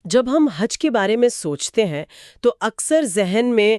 जब हम हज के बारे में सोचते हैं तो अक्सर जहन में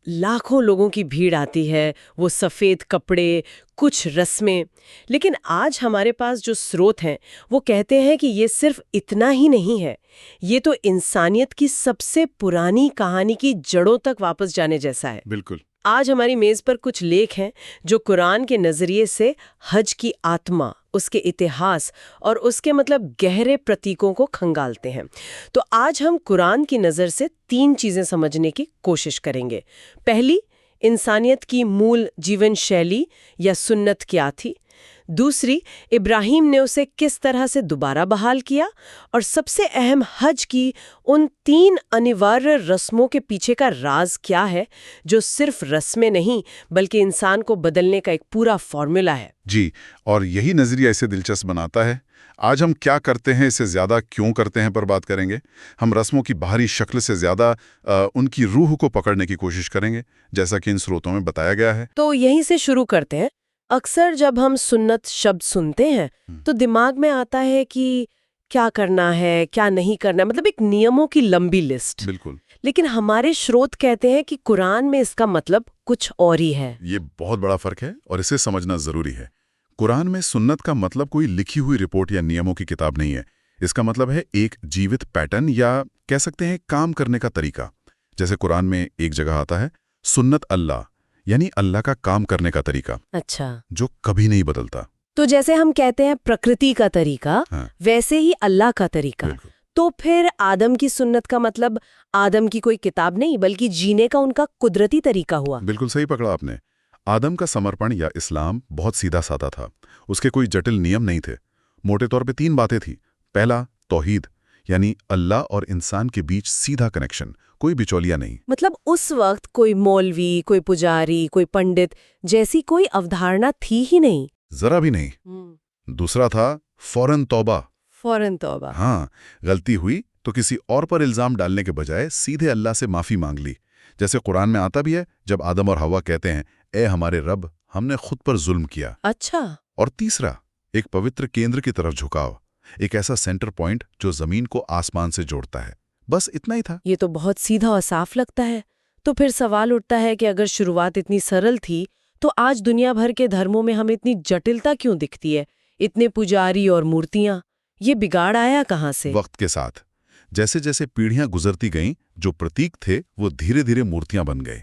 लाखों लोगों की भीड़ आती है, वो सफ़ेद कपड़े, कुछ रस्में। लेकिन आज हमारे पास जो स्रोत हैं वो कहते हैं कि ये सिर्फ इतना ही नहीं है, ये तो इंसानियत की सबसे पुरानी कहानी की जड़ों तक वापस जाने जैसा है। बिल्कुल। आज हमारी मेज पर कुछ लेख हैं जो कुरान के नजरिए से हज की आत्मा, उसके इतिहास और उसके गहरे प्रतीकों को खंगालते हैं। तो आज हम कुरान की नज़र से 3 चीज़ें समझने की कोशिश करेंगे। पहली, इंसानियत की मूल जीवन शैली या सुन्नत क्या थी। दूसरी, इब्राहिम ने उसे किस तरह से दोबारा बहाल किया। और सबसे अहम, हज की उन 3 अनिवार्य रस्मों के पीछे का राज क्या है, जो सिर्फ रस्में नहीं बल्कि इंसान को बदलने का एक पूरा फॉर्मूला है। जी, और यही नजरिया इसे दिलचस्प बनाता है। आज हम क्या करते हैं इससे ज्यादा क्यों करते हैं पर बात करेंगे। हम रस्मों की बाहरी शक्ल से ज्यादा उनकी रूह को पकड़ने की कोशिश करेंगे, जैसा कि इन स्रोतों में बताया गया है। तो यहीं से शुरू करते हैं। अक्सर जब हम सुन्नत शब्द सुनते हैं तो दिमाग में आता है कि क्या करना है, क्या नहीं करना है, एक नियमों की लंबी लिस्ट। बिल्कुल। लेकिन हमारे स्रोत कहते हैं कि कुरान में इसका मतलब कुछ और ही है। ये बहुत बड़ा फर्क है और इसे समझना जरूरी है। कुरान में सुन्नत का मतलब कोई लिखी हुई रिपोर्ट या नियमों की किताब नहीं है। इसका मतलब है एक जीवित पैटर्न या कह सकते हैं काम करने का तरीका। जैसे कुरान में एक जगह आता है सुन्नत अल्लाह, यानी अल्लाह का काम करने का तरीका। अच्छा, जो कभी नहीं बदलता। तो जैसे हम कहते हैं प्रकृति का तरीका, हाँ, वैसे ही अल्लाह का तरीका। तो फिर आदम की सुन्नत का मतलब आदम की कोई किताब नहीं बल्कि जीने का उनका कुदरती तरीका हुआ। बिल्कुल सही पकड़ा आपने। आदम का समर्पण या इस्लाम बहुत सीधा साधा था। उसके कोई जटिल नियम नहीं थे। मोटे तौर पे 3 बातें थी। पहला, तौहीद, यानी अल्लाह और इंसान के बीच सीधा कनेक्शन, कोई बिचौलिया नहीं। उस वक्त कोई मौलवी, कोई पुजारी, कोई पंडित जैसी कोई अवधारणा थी ही नहीं। जरा भी नहीं। दूसरा था फौरन तौबा। फौरन तौबा। हाँ, गलती हुई तो किसी और पर इल्जाम डालने के बजाय सीधे अल्लाह से माफी मांग ली। जैसे कुरान में आता भी है जब आदम और हवा कहते हैं, ए हमारे रब, हमने खुद पर जुल्म किया। अच्छा। और तीसरा, एक पवित्र केंद्र की तरफ झुकाव, एक ऐसा सेंटर पॉइंट जो जमीन को आसमान से जोड़ता है। बस इतना ही था। ये तो बहुत सीधा और साफ लगता है। तो फिर सवाल उठता है कि अगर शुरुआत इतनी सरल थी तो आज दुनिया भर के धर्मों में हमें इतनी जटिलता क्यों दिखती है? इतने पुजारी और मूर्तियां, ये बिगाड़ आया कहाँ से? वक्त के साथ जैसे जैसे पीढ़ियां गुजरती गईं, जो प्रतीक थे वो धीरे धीरे मूर्तियां बन गए,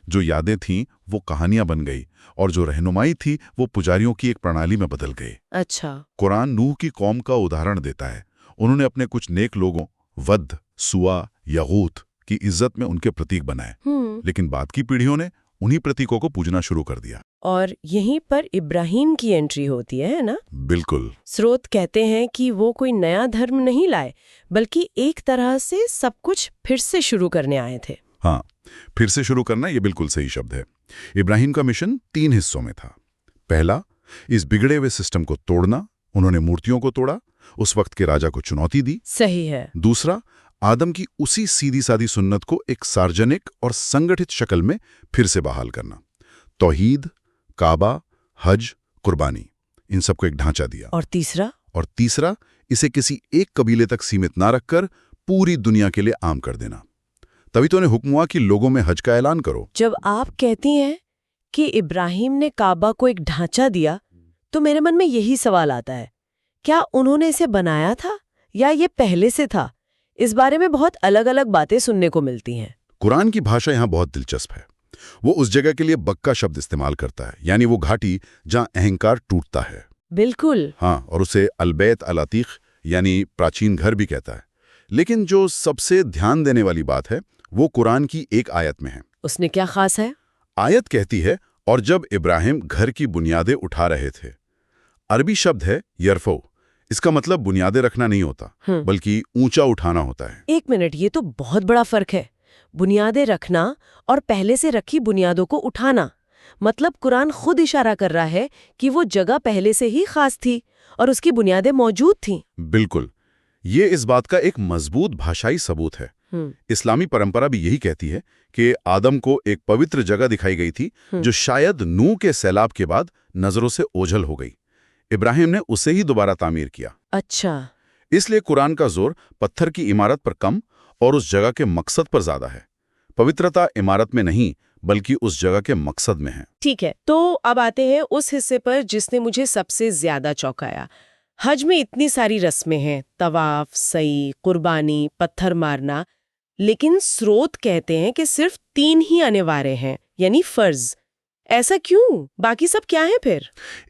जो यादें थीं वो कहानियां बन गई, और जो रहनुमाई थी वो पुजारियों की एक प्रणाली में बदल गई। अच्छा। कुरान नूह की कौम का उदाहरण देता है। उन्होंने अपने कुछ नेक लोगों, वद्द, सुआ, यगूत की इज्जत में उनके प्रतीक बनाए, लेकिन बाद की पीढ़ियों ने उन्हीं प्रतीकों को पूजना शुरू कर दिया। और यहीं पर इब्राहिम की एंट्री होती है ना? बिल्कुल। स्रोत कहते हैं कि वो कोई नया धर्म नहीं लाए बल्कि एक तरह से सब कुछ फिर से शुरू करने आए थे। हाँ, फिर से शुरू करना ये बिल्कुल सही शब्द है। इब्राहिम का मिशन 3 हिस्सों में था। पहला, इस बिगड़े हुए सिस्टम को तोड़ना। उन्होंने मूर्तियों को तोड़ा, उस वक्त के राजा को चुनौती दी। सही है। दूसरा, आदम की उसी सीधी सादी सुन्नत को एक सार्वजनिक और संगठित शक्ल में फिर से बहाल करना। तौहीद, काबा, हज, कुर्बानी, इन सबको एक ढांचा दिया। और तीसरा, इसे किसी एक कबीले तक सीमित ना रखकर पूरी दुनिया के लिए आम कर देना। तभी तो उन्हें हुक्म हुआ कि लोगों में हज का ऐलान करो। जब आप कहती हैं कि इब्राहिम ने काबा को एक ढांचा दिया तो मेरे मन में यही सवाल आता है, क्या उन्होंने इसे बनाया था या ये पहले से था? इस बारे में बहुत अलग अलग बातें सुनने को मिलती हैं। कुरान की भाषा यहाँ बहुत दिलचस्प है। वो उस जगह के लिए बक्का शब्द इस्तेमाल करता है, यानी वो घाटी जहाँ अहंकार टूटता है। बिल्कुल। हाँ, और उसे अलबैत अल-अतीक यानी प्राचीन घर भी कहता है। लेकिन जो सबसे ध्यान देने वाली बात है वो कुरान की एक आयत में है। उसने क्या खास है? आयत कहती है, और जब इब्राहिम घर की बुनियादें उठा रहे थे। अरबी शब्द है यरफो। इसका मतलब बुनियादें रखना नहीं होता बल्कि ऊंचा उठाना होता है। एक मिनट, ये तो बहुत बड़ा फर्क है। बुनियादें रखना और पहले से रखी बुनियादों को उठाना। मतलब कुरान खुद इशारा कर रहा है कि वो जगह पहले से ही खास थी और उसकी बुनियादें मौजूद थीं। बिल्कुल, ये इस बात का एक मजबूत भाषाई सबूत है। इस्लामी परंपरा भी यही कहती है कि आदम को एक पवित्र जगह दिखाई गई थी जो शायद नूह के सैलाब के बाद नजरों से ओझल हो गई। इब्राहिम ने उसे ही दोबारा तामीर किया। अच्छा। इसलिए कुरान का जोर पत्थर की इमारत पर कम और उस जगह के मकसद पर ज्यादा है। पवित्रता इमारत में नहीं बल्कि उस जगह के मकसद में है। ठीक है, तो अब आते हैं उस हिस्से पर जिसने मुझे सबसे ज्यादा चौंकाया। हज में इतनी सारी रस्में हैं, तवाफ, सई, कुर्बानी, पत्थर मारना, लेकिन स्रोत कहते हैं कि सिर्फ 3 ही अनिवार्य हैं, यानी फर्ज। ऐसा क्यों? बाकी सब क्या है फिर?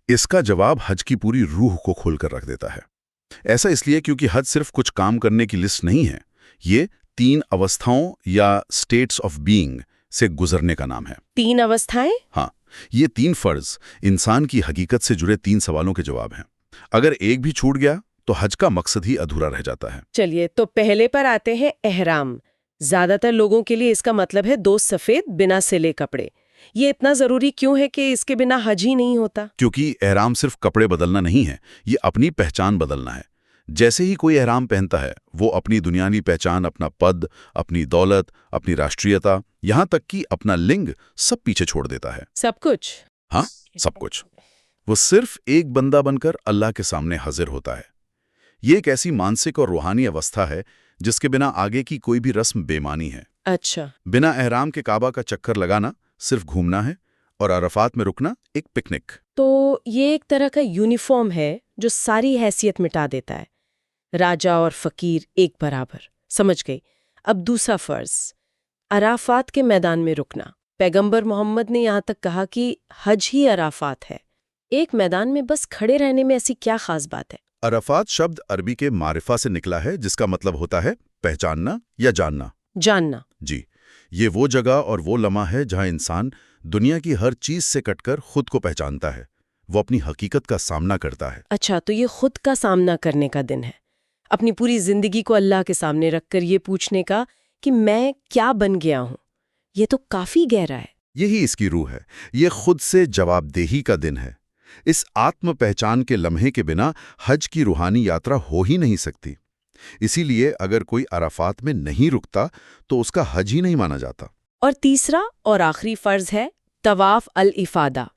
इसका जवाब हज की पूरी रूह को खोलकर रख देता है। ऐसा इसलिए क्योंकि हज सिर्फ कुछ काम करने की लिस्ट नहीं है, ये 3 अवस्थाओं या स्टेट्स ऑफ बीइंग से गुजरने का नाम है। 3 अवस्थाएं? हाँ, ये 3 फर्ज इंसान की हकीकत से जुड़े 3 सवालों के जवाब हैं। अगर एक भी छूट गया तो हज का मकसद ही अधूरा रह जाता है। चलिए, तो पहले पर आते हैं एहराम। ज्यादातर लोगों के लिए इसका मतलब है 2 सफेद बिना सिले कपड़े। ये इतना जरूरी क्यों है कि इसके बिना हज ही नहीं होता? क्योंकि एहराम सिर्फ कपड़े बदलना नहीं है, ये अपनी पहचान बदलना है। जैसे ही कोई एहराम पहनता है, वो अपनी दुनियावी पहचान, अपना पद, अपनी दौलत, अपनी राष्ट्रीयता, यहाँ तक कि अपना लिंग सब पीछे छोड़ देता है। सब कुछ? हाँ, सब कुछ। वो सिर्फ एक बंदा बनकर अल्लाह के सामने हाजिर होता है। ये एक ऐसी मानसिक और रूहानी अवस्था है जिसके बिना आगे की कोई भी रस्म बेमानी है। अच्छा। बिना एहराम के काबा का चक्कर लगाना सिर्फ घूमना है और अरफात में रुकना एक पिकनिक। तो ये एक तरह का यूनिफॉर्म है जो सारी हैसियत मिटा देता है। राजा और फकीर एक बराबर। समझ गई। अब दूसरा फर्ज, अराफात के मैदान में रुकना। पैगंबर मोहम्मद ने यहाँ तक कहा कि हज ही अराफात है। एक मैदान में बस खड़े रहने में ऐसी क्या खास बात है? अरफात शब्द अरबी के मारिफा से निकला है, जिसका मतलब होता है पहचानना या जानना। जानना। जी, ये वो जगह और वो लम्हा है जहां इंसान दुनिया की हर चीज से कटकर खुद को पहचानता है, वो अपनी हकीकत का सामना करता है। अच्छा, तो ये खुद का सामना करने का दिन है, अपनी पूरी जिंदगी को अल्लाह के सामने रखकर ये पूछने का कि मैं क्या बन गया हूं। ये तो काफी गहरा है। यही इसकी रूह है। ये खुद से जवाबदेही का दिन है। इस आत्म पहचान के लम्हे के बिना हज की रूहानी यात्रा हो ही नहीं सकती। इसीलिए अगर कोई अराफात में नहीं रुकता तो उसका हज ही नहीं माना जाता। और तीसरा और आखिरी फर्ज है तवाफ अल इफादा।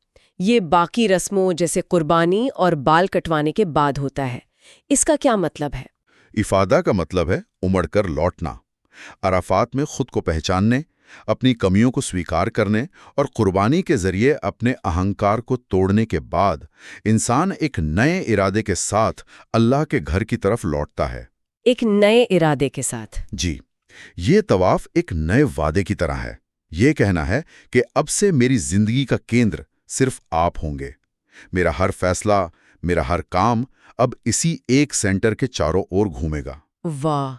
ये बाकी रस्मों जैसे कुर्बानी और बाल कटवाने के बाद होता है। इसका क्या मतलब है? इफादा का मतलब है उमड़कर लौटना। अराफात में खुद को पहचानने, अपनी कमियों को स्वीकार करने और कुर्बानी के जरिए अपने अहंकार को तोड़ने के बाद इंसान एक नए इरादे के साथ अल्लाह के घर की तरफ लौटता है। एक नए इरादे के साथ? जी, ये तवाफ एक नए वादे की तरह है। ये कहना है कि अब से मेरी जिंदगी का केंद्र सिर्फ आप होंगे। मेरा हर फैसला, मेरा हर काम अब इसी एक सेंटर के चारों ओर घूमेगा। वाह!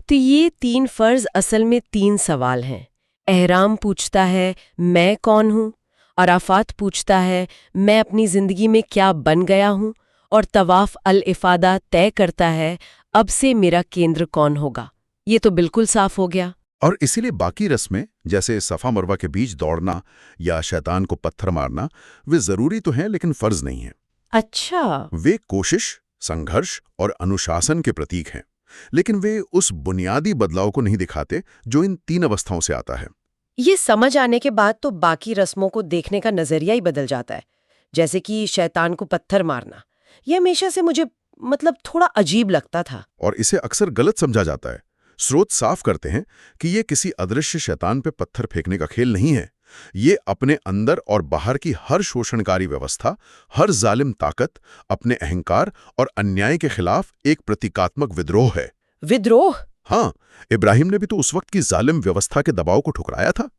तो ये 3 फर्ज असल में 3 सवाल हैं। एहराम पूछता है मैं कौन हूँ, अराफात पूछता है मैं अपनी जिंदगी में क्या बन गया हूँ, और तवाफ अल इफादा तय करता है अब से मेरा केंद्र कौन होगा। ये तो बिल्कुल साफ हो गया। और इसीलिए बाकी रस्में जैसे सफ़ा मरवा के बीच दौड़ना या शैतान को पत्थर मारना, वे जरूरी तो हैं लेकिन फर्ज नहीं है। अच्छा। वे कोशिश, संघर्ष और अनुशासन के प्रतीक हैं, लेकिन वे उस बुनियादी बदलाव को नहीं दिखाते जो इन 3 अवस्थाओं से आता है। ये समझ आने के बाद तो बाकी रस्मों को देखने का नजरिया ही बदल जाता है। जैसे कि शैतान को पत्थर मारना, ये हमेशा से मुझे थोड़ा अजीब लगता था। और इसे अक्सर गलत समझा जाता है। स्रोत साफ करते हैं कि ये किसी अदृश्य शैतान पे पत्थर फेंकने का खेल नहीं है। ये अपने अंदर और बाहर की हर शोषणकारी व्यवस्था, हर जालिम ताकत, अपने अहंकार और अन्याय के खिलाफ एक प्रतीकात्मक विद्रोह है। विद्रोह? हाँ, इब्राहिम ने भी तो उस वक्त की जालिम व्यवस्था के दबाव को ठुकराया था।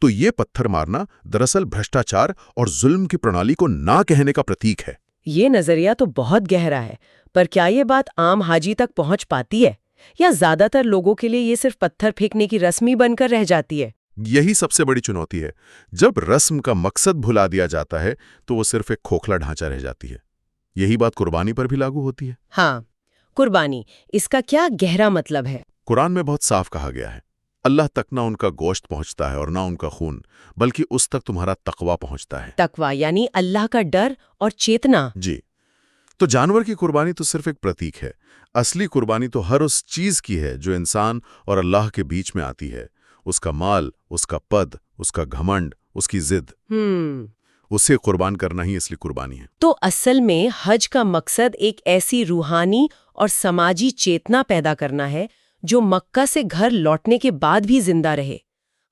तो ये पत्थर मारना दरअसल भ्रष्टाचार और जुल्म की प्रणाली को ना कहने का प्रतीक है। ये नजरिया तो बहुत गहरा है, पर क्या ये बात आम हाजी तक पहुंच पाती है, या ज्यादातर लोगों के लिए ये सिर्फ पत्थर फेंकने की रस्म बनकर रह जाती है? यही सबसे बड़ी चुनौती है। जब रस्म का मकसद भुला दिया जाता है तो वो सिर्फ एक खोखला ढांचा रह जाती है। यही बात कुर्बानी पर भी लागू होती है। हाँ, कुर्बानी, इसका क्या गहरा मतलब है? कुरान में बहुत साफ कहा गया है, अल्लाह तक ना उनका गोश्त पहुंचता है और ना उनका खून, बल्कि उस तक तुम्हारा तकवा पहुंचता है। तकवा यानी अल्लाह का डर और चेतना। जी, तो जानवर की कुर्बानी तो सिर्फ एक प्रतीक है। असली कुर्बानी तो हर उस चीज की है जो इंसान और अल्लाह के बीच में आती है। उसका माल, उसका पद, उसका घमंड, उसकी जिद। उसे कुर्बान करना ही असली कुर्बानी है। तो असल में हज का मकसद एक ऐसी रूहानी और समाजी चेतना पैदा करना है जो मक्का से घर लौटने के बाद भी जिंदा रहे।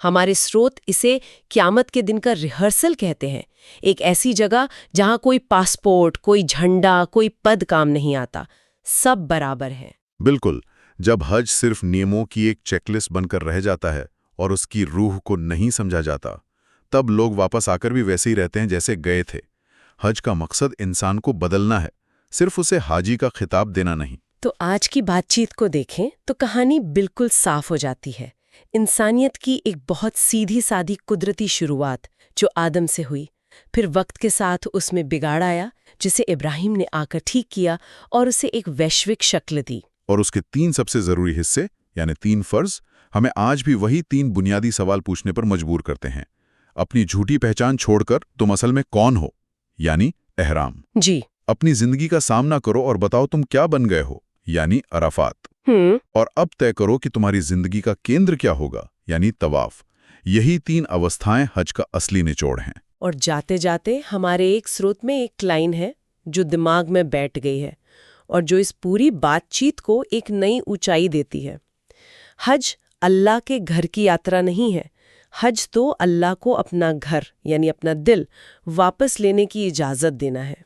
हमारे स्रोत इसे क़यामत के दिन का रिहर्सल कहते हैं, एक ऐसी जगह जहां कोई पासपोर्ट, कोई झंडा, कोई पद काम नहीं आता, सब बराबर हैं। बिल्कुल, जब हज सिर्फ नियमों की एक चेकलिस्ट बनकर रह जाता है और उसकी रूह को नहीं समझा जाता, तब लोग वापस आकर भी वैसे ही रहते हैं जैसे गए थे। हज का मकसद इंसान को बदलना है, सिर्फ उसे हाजी का खिताब देना नहीं। तो आज की बातचीत को देखें तो कहानी बिल्कुल साफ हो जाती है। इंसानियत की एक बहुत सीधी सादी कुदरती शुरुआत जो आदम से हुई, फिर वक्त के साथ उसमें बिगाड़ आया जिसे इब्राहिम ने आकर ठीक किया और उसे एक वैश्विक शक्ल दी। और उसके 3 सबसे जरूरी हिस्से यानी 3 फर्ज हमें आज भी वही 3 बुनियादी सवाल पूछने पर मजबूर करते हैं। अपनी झूठी पहचान छोड़कर तुम असल में कौन हो, यानी एहराम। जी। अपनी जिंदगी का सामना करो और बताओ तुम क्या बन गए हो, यानी अराफात। और अब तय करो कि तुम्हारी जिंदगी का केंद्र क्या होगा, यानी तवाफ। यही 3 अवस्थाएं हज का असली निचोड़ हैं। और जाते जाते हमारे एक स्रोत में एक लाइन है जो दिमाग में बैठ गई है और जो इस पूरी बातचीत को एक नई ऊंचाई देती है। हज अल्लाह के घर की यात्रा नहीं है, हज तो अल्लाह को अपना घर यानी अपना दिल वापस लेने की इजाज़त देना है।